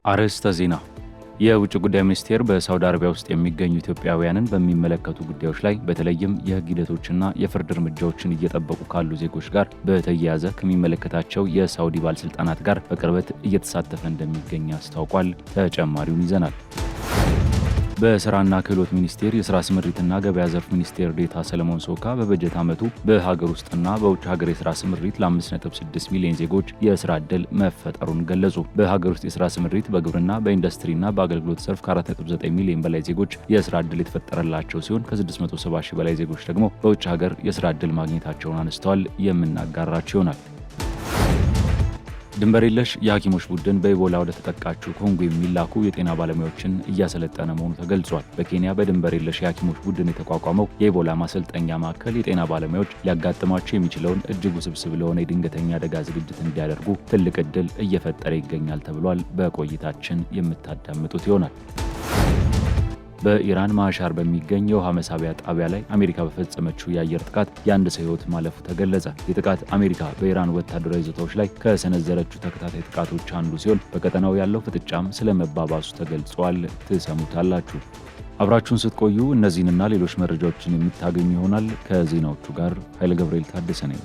አርዕስተ ዜና። የውጭ ጉዳይ ሚኒስቴር በሳውዲ አረቢያ ውስጥ የሚገኙ ኢትዮጵያውያንን በሚመለከቱ ጉዳዮች ላይ በተለይም የሕግ ሂደቶችና የፍርድ እርምጃዎችን እየጠበቁ ካሉ ዜጎች ጋር በተያያዘ ከሚመለከታቸው የሳውዲ ባለስልጣናት ጋር በቅርበት እየተሳተፈ እንደሚገኝ አስታውቋል። ተጨማሪውን ይዘናል። በስራና ክህሎት ሚኒስቴር የስራ ስምሪትና ገበያ ዘርፍ ሚኒስቴር ዴኤታ ሰለሞን ሶካ በበጀት ዓመቱ በሀገር ውስጥና በውጭ ሀገር የስራ ስምሪት ለ5.6 ሚሊዮን ዜጎች የስራ ዕድል መፈጠሩን ገለጹ። በሀገር ውስጥ የስራ ስምሪት በግብርና በኢንዱስትሪና በአገልግሎት ዘርፍ ከ4.9 ሚሊዮን በላይ ዜጎች የስራ ዕድል የተፈጠረላቸው ሲሆን ከ670 ሺህ በላይ ዜጎች ደግሞ በውጭ ሀገር የስራ ዕድል ማግኘታቸውን አነስተዋል። የምናጋራቸው ይሆናል። ድንበር የለሽ የሐኪሞች ቡድን በኢቦላ ወደ ተጠቃችው ኮንጎ የሚላኩ የጤና ባለሙያዎችን እያሰለጠነ መሆኑ ተገልጿል። በኬንያ በድንበር የለሽ የሐኪሞች ቡድን የተቋቋመው የኢቦላ ማሰልጠኛ ማዕከል የጤና ባለሙያዎች ሊያጋጥማቸው የሚችለውን እጅግ ውስብስብ ለሆነ የድንገተኛ አደጋ ዝግጅት እንዲያደርጉ ትልቅ ዕድል እየፈጠረ ይገኛል ተብሏል። በቆይታችን የምታዳምጡት ይሆናል። በኢራን ማሻር በሚገኝ የውሃ መሳቢያ ጣቢያ ላይ አሜሪካ በፈጸመችው የአየር ጥቃት የአንድ ሰው ሕይወት ማለፉ ተገለጸ። የጥቃት አሜሪካ በኢራን ወታደራዊ ይዞታዎች ላይ ከሰነዘረችው ተከታታይ ጥቃቶች አንዱ ሲሆን በቀጠናው ያለው ፍጥጫም ስለመባባሱ ተገልጿል። ትሰሙታላችሁ። አብራችሁን ስትቆዩ እነዚህንና ሌሎች መረጃዎችን የምታገኙ ይሆናል። ከዜናዎቹ ጋር ኃይለ ገብርኤል ታደሰ ነኝ።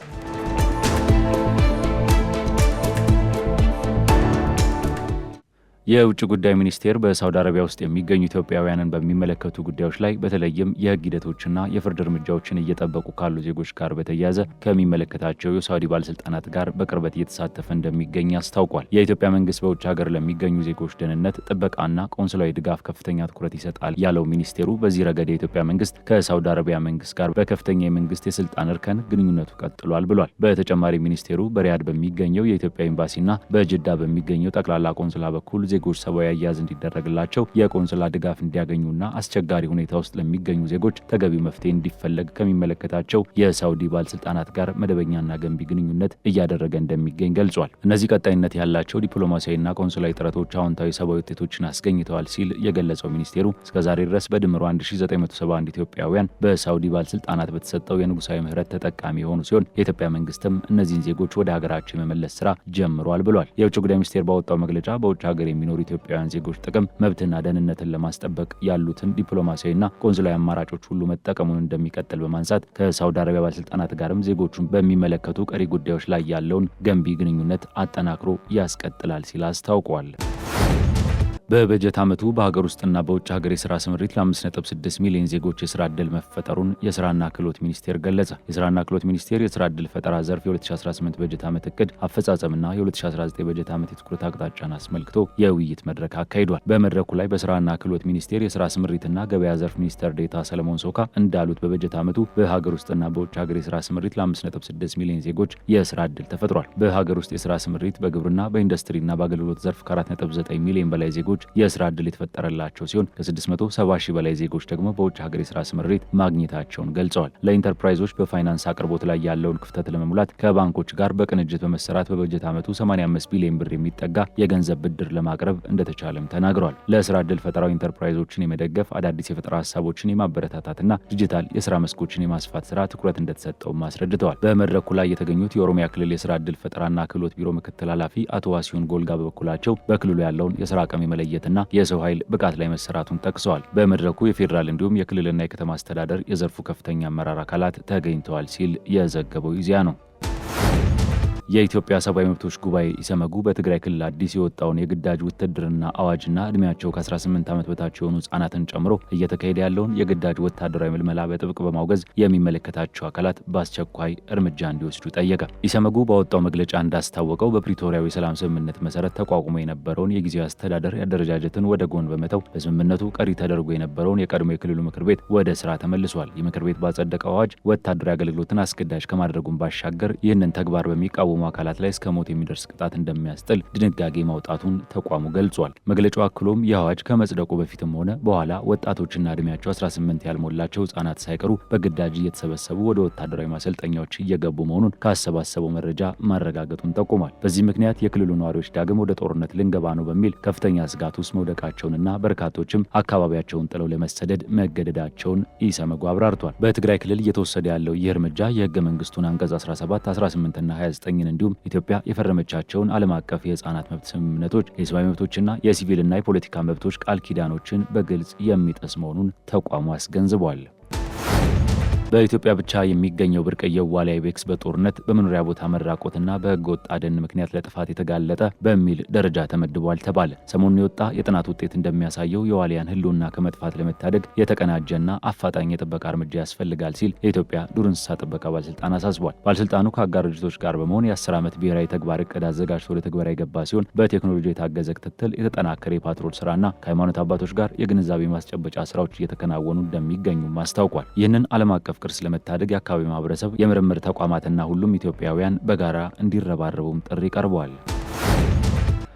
የውጭ ጉዳይ ሚኒስቴር በሳውዲ አረቢያ ውስጥ የሚገኙ ኢትዮጵያውያንን በሚመለከቱ ጉዳዮች ላይ በተለይም የሕግ ሂደቶችና የፍርድ እርምጃዎችን እየጠበቁ ካሉ ዜጎች ጋር በተያያዘ ከሚመለከታቸው የሳውዲ ባለስልጣናት ጋር በቅርበት እየተሳተፈ እንደሚገኝ አስታውቋል። የኢትዮጵያ መንግስት በውጭ ሀገር ለሚገኙ ዜጎች ደህንነት ጥበቃና ቆንስላዊ ድጋፍ ከፍተኛ ትኩረት ይሰጣል ያለው ሚኒስቴሩ በዚህ ረገድ የኢትዮጵያ መንግስት ከሳውዲ አረቢያ መንግስት ጋር በከፍተኛ የመንግስት የስልጣን እርከን ግንኙነቱ ቀጥሏል ብሏል። በተጨማሪ ሚኒስቴሩ በሪያድ በሚገኘው የኢትዮጵያ ኤምባሲና በጅዳ በሚገኘው ጠቅላላ ቆንስላ በኩል ዜጎች ሰብአዊ አያያዝ እንዲደረግላቸው የቆንስላ ድጋፍ እንዲያገኙና አስቸጋሪ ሁኔታ ውስጥ ለሚገኙ ዜጎች ተገቢ መፍትሄ እንዲፈለግ ከሚመለከታቸው የሳውዲ ባለስልጣናት ጋር መደበኛና ገንቢ ግንኙነት እያደረገ እንደሚገኝ ገልጿል። እነዚህ ቀጣይነት ያላቸው ዲፕሎማሲያዊና ቆንስላዊ ጥረቶች አዎንታዊ ሰብአዊ ውጤቶችን አስገኝተዋል ሲል የገለጸው ሚኒስቴሩ እስከዛሬ ድረስ በድምሩ 1971 ኢትዮጵያውያን በሳውዲ ባለስልጣናት በተሰጠው የንጉሳዊ ምህረት ተጠቃሚ የሆኑ ሲሆን የኢትዮጵያ መንግስትም እነዚህን ዜጎች ወደ ሀገራቸው የመመለስ ስራ ጀምሯል ብሏል። የውጭ ጉዳይ ሚኒስቴር ባወጣው መግለጫ በውጭ ሀገር የሚኖሩ ኢትዮጵያውያን ዜጎች ጥቅም መብትና ደህንነትን ለማስጠበቅ ያሉትን ዲፕሎማሲያዊና ቆንስላዊ አማራጮች ሁሉ መጠቀሙን እንደሚቀጥል በማንሳት ከሳውዲ አረቢያ ባለስልጣናት ጋርም ዜጎቹን በሚመለከቱ ቀሪ ጉዳዮች ላይ ያለውን ገንቢ ግንኙነት አጠናክሮ ያስቀጥላል ሲል አስታውቋል። በበጀት ዓመቱ በሀገር ውስጥና በውጭ ሀገር የስራ ስምሪት ለ5.6 ሚሊዮን ዜጎች የስራ ዕድል መፈጠሩን የስራና ክህሎት ሚኒስቴር ገለጸ። የስራና ክህሎት ሚኒስቴር የስራ ዕድል ፈጠራ ዘርፍ የ2018 በጀት ዓመት እቅድ አፈጻጸምና የ2019 በጀት ዓመት የትኩረት አቅጣጫን አስመልክቶ የውይይት መድረክ አካሂዷል። በመድረኩ ላይ በስራና ክህሎት ሚኒስቴር የስራ ስምሪትና ገበያ ዘርፍ ሚኒስቴር ዴኤታ ሰለሞን ሶካ እንዳሉት በበጀት ዓመቱ በሀገር ውስጥና በውጭ ሀገር የስራ ስምሪት ለ5.6 ሚሊዮን ዜጎች የስራ ዕድል ተፈጥሯል። በሀገር ውስጥ የስራ ስምሪት በግብርና በኢንዱስትሪና በአገልግሎት ዘርፍ ከ4.9 ሚሊዮን በላይ ዜጎች የስራ ዕድል የተፈጠረላቸው ሲሆን ከ670 ሺህ በላይ ዜጎች ደግሞ በውጭ ሀገር የስራ ስምሪት ማግኘታቸውን ገልጸዋል። ለኢንተርፕራይዞች በፋይናንስ አቅርቦት ላይ ያለውን ክፍተት ለመሙላት ከባንኮች ጋር በቅንጅት በመሰራት በበጀት ዓመቱ 85 ቢሊዮን ብር የሚጠጋ የገንዘብ ብድር ለማቅረብ እንደተቻለም ተናግረዋል። ለስራ ዕድል ፈጠራው ኢንተርፕራይዞችን የመደገፍ አዳዲስ የፈጠራ ሀሳቦችን የማበረታታትና ዲጂታል የስራ መስኮችን የማስፋት ስራ ትኩረት እንደተሰጠውም አስረድተዋል። በመድረኩ ላይ የተገኙት የኦሮሚያ ክልል የስራ ዕድል ፈጠራና ክህሎት ቢሮ ምክትል ኃላፊ አቶ ዋሲሁን ጎልጋ በበኩላቸው በክልሉ ያለውን የስራ አቅም የመለየትና የሰው ኃይል ብቃት ላይ መሰራቱን ጠቅሰዋል። በመድረኩ የፌዴራል እንዲሁም የክልልና የከተማ አስተዳደር የዘርፉ ከፍተኛ አመራር አካላት ተገኝተዋል ሲል የዘገበው ኢዜአ ነው። የኢትዮጵያ ሰብአዊ መብቶች ጉባኤ ኢሰመጉ በትግራይ ክልል አዲስ የወጣውን የግዳጅ ውትድርና አዋጅና እድሜያቸው ከ18 ዓመት በታች የሆኑ ህጻናትን ጨምሮ እየተካሄደ ያለውን የግዳጅ ወታደራዊ ምልመላ በጥብቅ በማውገዝ የሚመለከታቸው አካላት በአስቸኳይ እርምጃ እንዲወስዱ ጠየቀ። ኢሰመጉ ባወጣው መግለጫ እንዳስታወቀው በፕሪቶሪያው የሰላም ስምምነት መሰረት ተቋቁሞ የነበረውን የጊዜያዊ አስተዳደር አደረጃጀትን ወደ ጎን በመተው በስምምነቱ ቀሪ ተደርጎ የነበረውን የቀድሞ የክልሉ ምክር ቤት ወደ ስራ ተመልሷል። የምክር ቤት ባጸደቀው አዋጅ ወታደራዊ አገልግሎትን አስገዳጅ ከማድረጉም ባሻገር ይህንን ተግባር በሚቃወሙ አካላት ላይ እስከ ሞት የሚደርስ ቅጣት እንደሚያስጥል ድንጋጌ ማውጣቱን ተቋሙ ገልጿል። መግለጫው አክሎም ይህ አዋጅ ከመጽደቁ በፊትም ሆነ በኋላ ወጣቶችና እድሜያቸው 18 ያልሞላቸው ህጻናት ሳይቀሩ በግዳጅ እየተሰበሰቡ ወደ ወታደራዊ ማሰልጠኛዎች እየገቡ መሆኑን ካሰባሰበው መረጃ ማረጋገጡን ጠቁሟል። በዚህ ምክንያት የክልሉ ነዋሪዎች ዳግም ወደ ጦርነት ልንገባ ነው በሚል ከፍተኛ ስጋት ውስጥ መውደቃቸውንና በርካቶችም አካባቢያቸውን ጥለው ለመሰደድ መገደዳቸውን ኢሰመጉ አብራርቷል። በትግራይ ክልል እየተወሰደ ያለው ይህ እርምጃ የህገ መንግስቱን አንቀጽ 17፣ 18 እና 29 19 እንዲሁም ኢትዮጵያ የፈረመቻቸውን ዓለም አቀፍ የህፃናት መብት ስምምነቶች፣ የሰብአዊ መብቶችና የሲቪልና የፖለቲካ መብቶች ቃል ኪዳኖችን በግልጽ የሚጥስ መሆኑን ተቋሙ አስገንዝቧል። በኢትዮጵያ ብቻ የሚገኘው ብርቅዬው ዋልያ አይቤክስ በጦርነት በመኖሪያ ቦታ መራቆትና በህገ ወጥ አደን ምክንያት ለጥፋት የተጋለጠ በሚል ደረጃ ተመድቧል ተባለ። ሰሞኑን የወጣ የጥናት ውጤት እንደሚያሳየው የዋልያን ህልውና ከመጥፋት ለመታደግ የተቀናጀና አፋጣኝ የጥበቃ እርምጃ ያስፈልጋል ሲል የኢትዮጵያ ዱር እንስሳ ጥበቃ ባለስልጣን አሳስቧል። ባለስልጣኑ ከአጋር ድርጅቶች ጋር በመሆን የ10 ዓመት ብሔራዊ ተግባር እቅድ አዘጋጅቶ ወደ ተግባር የገባ ሲሆን በቴክኖሎጂ የታገዘ ክትትል፣ የተጠናከረ የፓትሮል ስራና ከሃይማኖት አባቶች ጋር የግንዛቤ ማስጨበጫ ስራዎች እየተከናወኑ እንደሚገኙም አስታውቋል። ይህንን ዓለም አቀፍ ቅርስ ለመታደግ የአካባቢ ማህበረሰብ፣ የምርምር ተቋማትና ሁሉም ኢትዮጵያውያን በጋራ እንዲረባረቡም ጥሪ ቀርበዋል።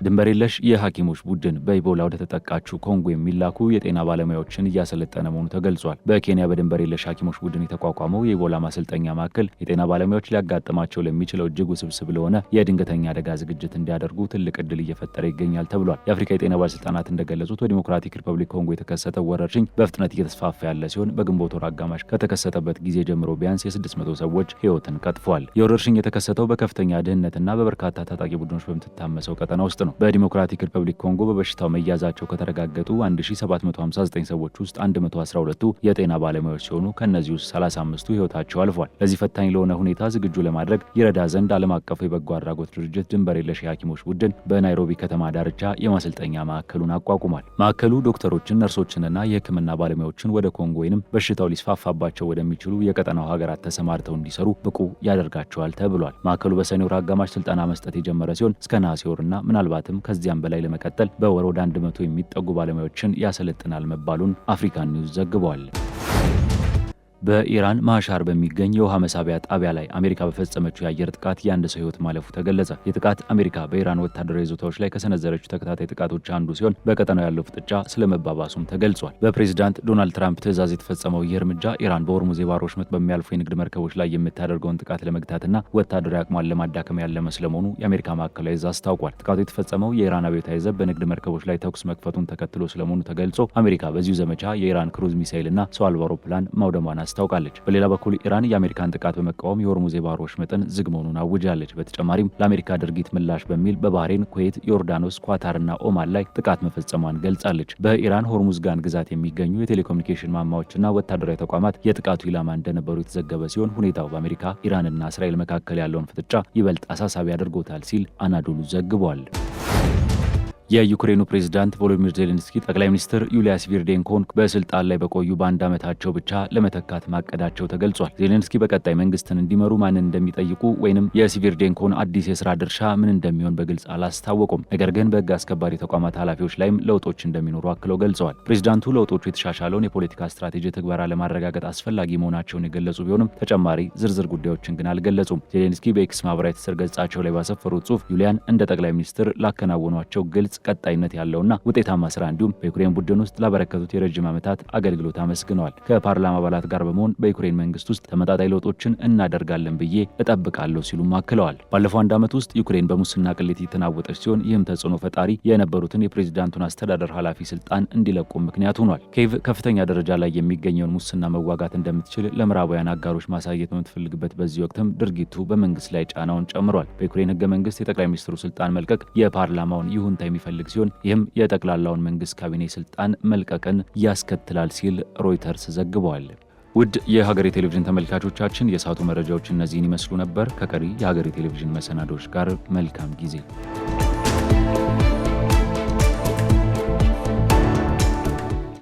ድንበር የለሽ የሐኪሞች ቡድን በኢቦላ ወደ ተጠቃችው ኮንጎ የሚላኩ የጤና ባለሙያዎችን እያሰለጠነ መሆኑ ተገልጿል። በኬንያ በድንበር የለሽ ሐኪሞች ቡድን የተቋቋመው የኢቦላ ማሰልጠኛ ማዕከል የጤና ባለሙያዎች ሊያጋጥማቸው ለሚችለው እጅግ ውስብስብ ለሆነ የድንገተኛ አደጋ ዝግጅት እንዲያደርጉ ትልቅ ዕድል እየፈጠረ ይገኛል ተብሏል። የአፍሪካ የጤና ባለስልጣናት እንደገለጹት በዲሞክራቲክ ሪፐብሊክ ኮንጎ የተከሰተው ወረርሽኝ በፍጥነት እየተስፋፋ ያለ ሲሆን በግንቦት ወር አጋማሽ ከተከሰተበት ጊዜ ጀምሮ ቢያንስ የ600 ሰዎች ህይወትን ቀጥፏል። የወረርሽኝ የተከሰተው በከፍተኛ ድህነትና በበርካታ ታጣቂ ቡድኖች በምትታመሰው ቀጠና ውስጥ ነው። በዲሞክራቲክ ሪፐብሊክ ኮንጎ በበሽታው መያዛቸው ከተረጋገጡ 1759 ሰዎች ውስጥ 112ቱ የጤና ባለሙያዎች ሲሆኑ ከእነዚህ ውስጥ 35ቱ ህይወታቸው አልፏል። ለዚህ ፈታኝ ለሆነ ሁኔታ ዝግጁ ለማድረግ ይረዳ ዘንድ ዓለም አቀፉ የበጎ አድራጎት ድርጅት ድንበር የለሽ የሐኪሞች ቡድን በናይሮቢ ከተማ ዳርቻ የማሰልጠኛ ማዕከሉን አቋቁሟል። ማዕከሉ ዶክተሮችን፣ ነርሶችንና የህክምና ባለሙያዎችን ወደ ኮንጎ ወይንም በሽታው ሊስፋፋባቸው ወደሚችሉ የቀጠናው ሀገራት ተሰማርተው እንዲሰሩ ብቁ ያደርጋቸዋል ተብሏል። ማዕከሉ በሰኔ ወር አጋማሽ ስልጠና መስጠት የጀመረ ሲሆን እስከ ነሐሴ ወርና ምናልባትም ከዚያም በላይ ለመቀጠል በወር ወደ 100 የሚጠጉ ባለሙያዎችን ያሰለጥናል መባሉን አፍሪካ ኒውስ ዘግቧል። በኢራን ማሻር በሚገኝ የውሃ መሳቢያ ጣቢያ ላይ አሜሪካ በፈጸመችው የአየር ጥቃት የአንድ ሰው ህይወት ማለፉ ተገለጸ። የጥቃት አሜሪካ በኢራን ወታደራዊ ይዞታዎች ላይ ከሰነዘረችው ተከታታይ ጥቃቶች አንዱ ሲሆን በቀጠናው ያለው ፍጥጫ ስለመባባሱም ተገልጿል። በፕሬዚዳንት ዶናልድ ትራምፕ ትዕዛዝ የተፈጸመው ይህ እርምጃ ኢራን በሆርሙዝ የባህር ወሽመጥ በሚያልፉ የንግድ መርከቦች ላይ የምታደርገውን ጥቃት ለመግታትና ወታደራዊ አቅሟን ለማዳከም ያለመ ስለመሆኑ የአሜሪካ ማዕከላዊ እዝ አስታውቋል። ጥቃቱ የተፈጸመው የኢራን አብዮታዊ ዘብ በንግድ መርከቦች ላይ ተኩስ መክፈቱን ተከትሎ ስለመሆኑ ተገልጾ አሜሪካ በዚሁ ዘመቻ የኢራን ክሩዝ ሚሳይልና ሰው አልባ አውሮፕላን ማውደሟን አስታውቃለች። በሌላ በኩል ኢራን የአሜሪካን ጥቃት በመቃወም የሆርሙዝ የባህር ወሽመጥን ዝግ መሆኑን አውጃለች። በተጨማሪም ለአሜሪካ ድርጊት ምላሽ በሚል በባህሬን፣ ኩዌት፣ ዮርዳኖስ፣ ኳታርና ኦማን ላይ ጥቃት መፈጸሟን ገልጻለች። በኢራን ሆርሙዝ ጋን ግዛት የሚገኙ የቴሌኮሙኒኬሽን ማማዎችና ወታደራዊ ተቋማት የጥቃቱ ኢላማ እንደነበሩ የተዘገበ ሲሆን ሁኔታው በአሜሪካ ኢራንና እስራኤል መካከል ያለውን ፍጥጫ ይበልጥ አሳሳቢ አድርጎታል ሲል አናዶሉ ዘግቧል። የዩክሬኑ ፕሬዝዳንት ቮሎዲሚር ዜሌንስኪ ጠቅላይ ሚኒስትር ዩሊያ ስቪርዴንኮን በስልጣን ላይ በቆዩ በአንድ ዓመታቸው ብቻ ለመተካት ማቀዳቸው ተገልጿል። ዜሌንስኪ በቀጣይ መንግስትን እንዲመሩ ማንን እንደሚጠይቁ ወይንም የስቪርዴንኮን አዲስ የስራ ድርሻ ምን እንደሚሆን በግልጽ አላስታወቁም። ነገር ግን በህግ አስከባሪ ተቋማት ኃላፊዎች ላይም ለውጦች እንደሚኖሩ አክለው ገልጸዋል። ፕሬዝዳንቱ ለውጦቹ የተሻሻለውን የፖለቲካ ስትራቴጂ ትግበራ ለማረጋገጥ አስፈላጊ መሆናቸውን የገለጹ ቢሆንም ተጨማሪ ዝርዝር ጉዳዮችን ግን አልገለጹም። ዜሌንስኪ በኤክስ ማህበራዊ ትስስር ገጻቸው ላይ ባሰፈሩት ጽሑፍ ዩሊያን እንደ ጠቅላይ ሚኒስትር ላከናወኗቸው ግልጽ ቀጣይነት ያለውና ውጤታማ ስራ እንዲሁም በዩክሬን ቡድን ውስጥ ላበረከቱት የረጅም ዓመታት አገልግሎት አመስግነዋል። ከፓርላማ አባላት ጋር በመሆን በዩክሬን መንግስት ውስጥ ተመጣጣኝ ለውጦችን እናደርጋለን ብዬ እጠብቃለሁ ሲሉም አክለዋል። ባለፈው አንድ ዓመት ውስጥ ዩክሬን በሙስና ቅሌት የተናወጠች ሲሆን ይህም ተጽዕኖ ፈጣሪ የነበሩትን የፕሬዝዳንቱን አስተዳደር ኃላፊ ስልጣን እንዲለቁ ምክንያት ሆኗል። ኪየቭ ከፍተኛ ደረጃ ላይ የሚገኘውን ሙስና መዋጋት እንደምትችል ለምዕራባውያን አጋሮች ማሳየት በምትፈልግበት በዚህ ወቅትም ድርጊቱ በመንግስት ላይ ጫናውን ጨምሯል። በዩክሬን ህገ መንግስት የጠቅላይ ሚኒስትሩ ስልጣን መልቀቅ የፓርላማውን ይሁንታ የሚፈልግ ሲሆን ይህም የጠቅላላውን መንግስት ካቢኔ ስልጣን መልቀቅን ያስከትላል ሲል ሮይተርስ ዘግቧል። ውድ የሀገሬ ቴሌቪዥን ተመልካቾቻችን የሰዓቱ መረጃዎች እነዚህን ይመስሉ ነበር። ከቀሪ የሀገሬ ቴሌቪዥን መሰናዶች ጋር መልካም ጊዜ